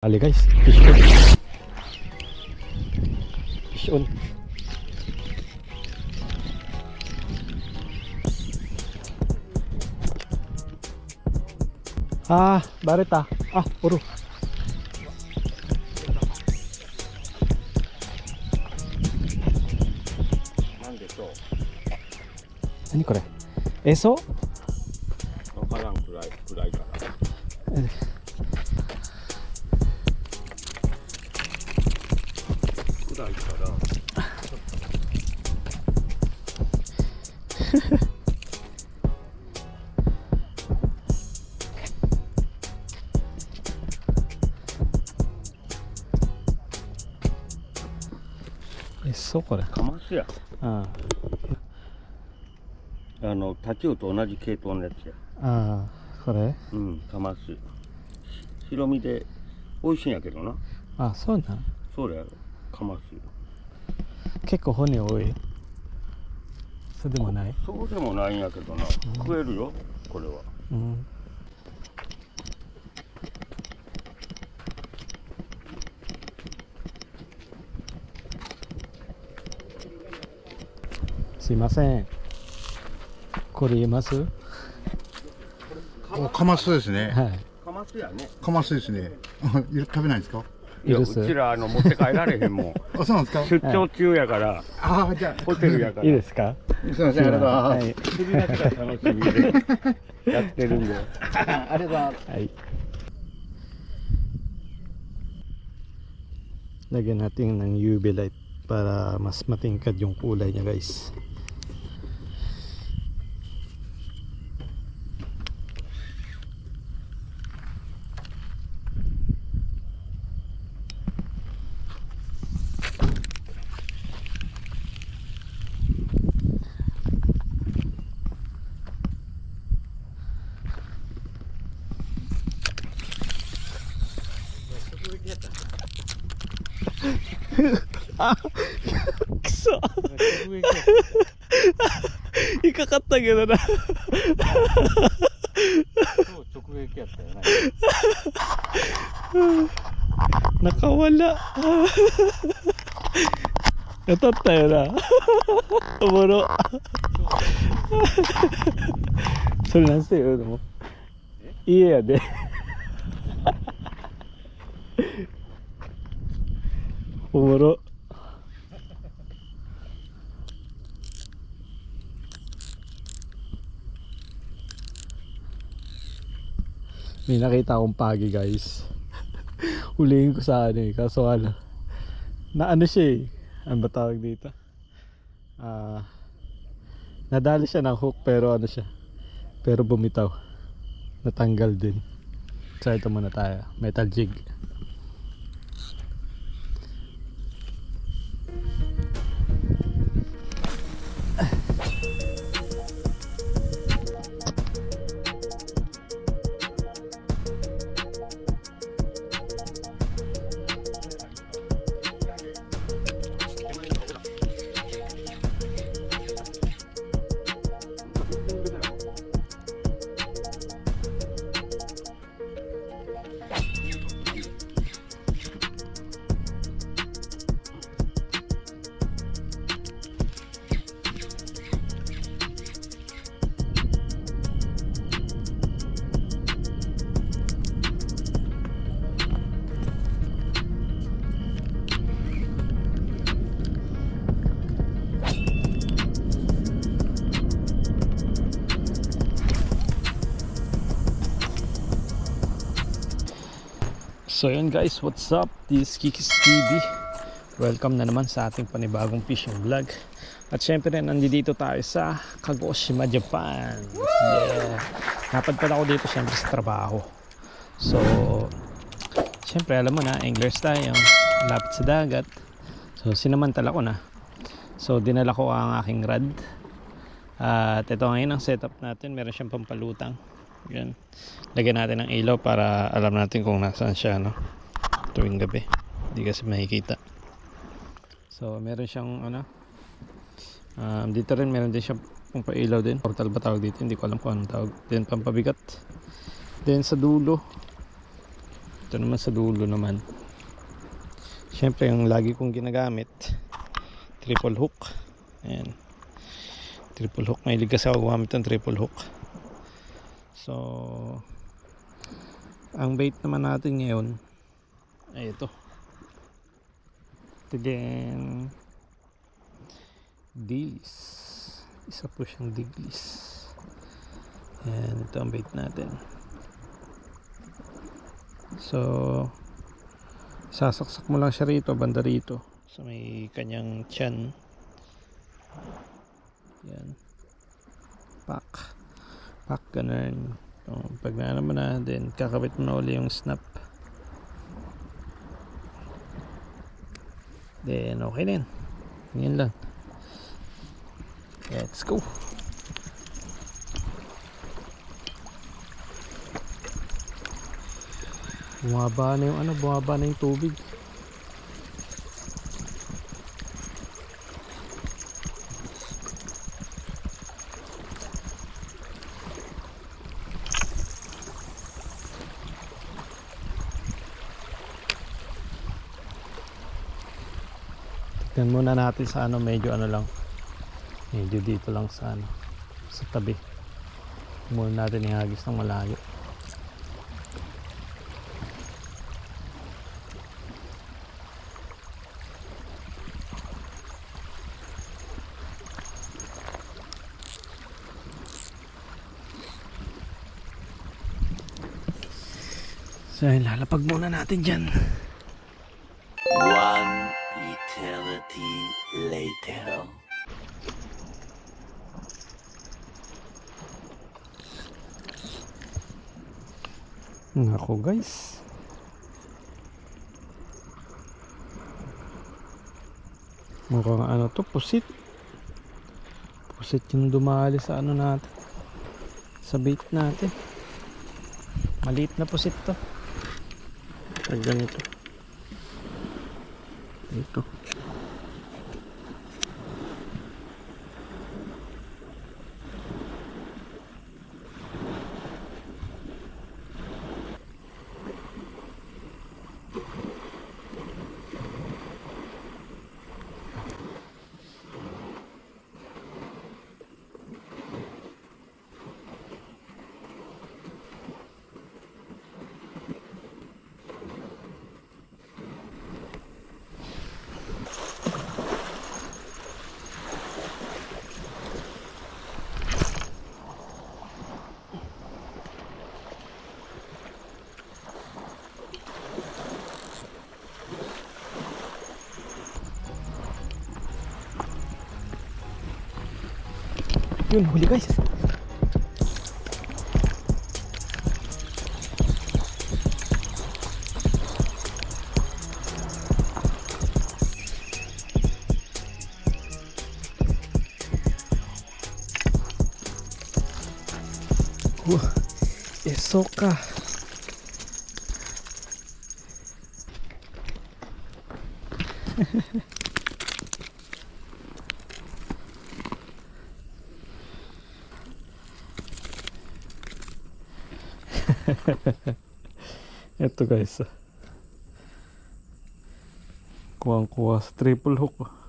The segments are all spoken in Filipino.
Ali guys, fish on. Fish on. Ah, barita. Ah, puro. Nani kore? Eso? わからんくらいから。暗いから。Eso これ。カマスや。あタチウオと同じ系統のやつや。あ、これ。うん、カマス。白身で美味しいんやけどな。あ、そうなん。そうやろ。カマス。結構骨多い。そうでもない。そうでもないんやけどな。食えるよ、これは。うん。すいません。これ言えます？カマスですね。はい。カマスやね。カマスですね。食べないんですか？いや、いういですちら持って帰られへんもん。あ、そうなんですか？出張中やから、ああ、じゃホテルやから。いいですか？すみません、ありがとうございはます。い。釣りだけが楽しみでやってるんで。ありがとうございます。Ay. Lagyan natin ng UV light para mas matingkad yung kulay niya, guys. Kuso. Ikakattaけどな。直撃やったよね。Nakawala. Natata yun na. Tumuro. So, nasa yun mo? Iya de. Tumuro. May nakita akong pagi, guys. Hulihin ko sa ano eh, kaso ano, na ano siya eh, ano ba tawag dito? Nadali siya ng hook pero ano siya, pero bumitaw, natanggal din. So ito muna tayo, metal jig. So yun guys, what's up? This is Kikis TV. Welcome na naman sa ating panibagong fishing vlog. At syempre nandito tayo sa Kagoshima, Japan. Yeah. Napadpad ako dito syempre sa trabaho. So syempre alam mo na, anglers tayo, lapit sa dagat. So sinamantala ko na. So dinala ko ang aking rod. At ito ngayon ang setup natin. Meron siyang pampalutang. Yan. Lagyan natin ng ilaw para alam natin kung nasaan siya, no? Tuwing gabi. Hindi kasi makikita. So meron siyang ano, dito rin meron din siyang pampailaw din. Portal ba tawag dito? Hindi ko alam kung anong tawag. Then pampabigat. Then sa dulo Ito naman sa dulo naman. Siyempre, yung lagi kong ginagamit, triple hook. Ayan. Triple hook. Mahilig kasi ako gumamit ng triple hook. So, ang bait naman natin ngayon ay ito. Again, dilis. Isa po siyang diglis. Ayan, ito ang bait natin. So, sasaksak mo lang siya rito, banda rito. So, may kanyang tiyan. Yan. Pack. Pack, ganun. So, pag naano mo na, then kakabit mo na uli yung snap. Then, okay na yan. Yan lang. Let's go. Bumaba na yung bumaba na yung tubig. Tignan muna natin sa medyo lang. Medyo dito lang sa sa tabi. Muna natin ihagis ng malayo. So, lalapag muna natin dyan. One eternity later. Nako guys. Mukhang to, pusit. Pusit yung dumali sa natin. Sa bait natin. Maliit na pusit to. Pag ganito. Ito. Yun, huli guys. Esoka. Ito guys, kuha sa triple hook.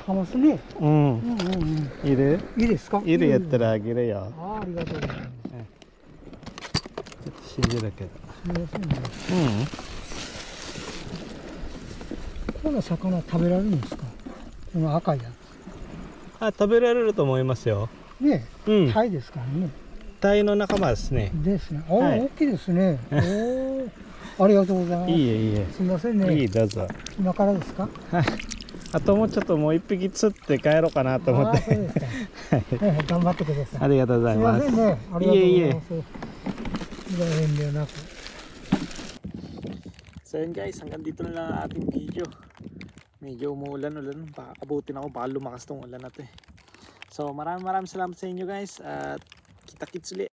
かますね。いるいいですか。いるやったらあげるよ。ありがとうございます。ちょっと信じるけど。すみませんね。この魚食べられるんですか。この赤いや食べられると思いますよ。つ。ね、タイですからね。タイの仲間ですね。ですね。お、はい、大きいですね。おお、ありがとうございます。いいえいいえ。すみませんね。いい、どうぞ。今からですか。はい。あともうちょっともう一匹釣って帰ろうかなと思っああ、そうて。ですか。頑張ってください。ありがとうございます。すいませんね。ありがとうございます。いえいえ。Tidak hindi na ako. So yun guys, hanggang dito na lang ang ating video. Medyo umuulan-ulan, baka abutin ako, baka lumakas tong ulan na to eh. So maraming salamat sa inyo guys at kita-kits ulit.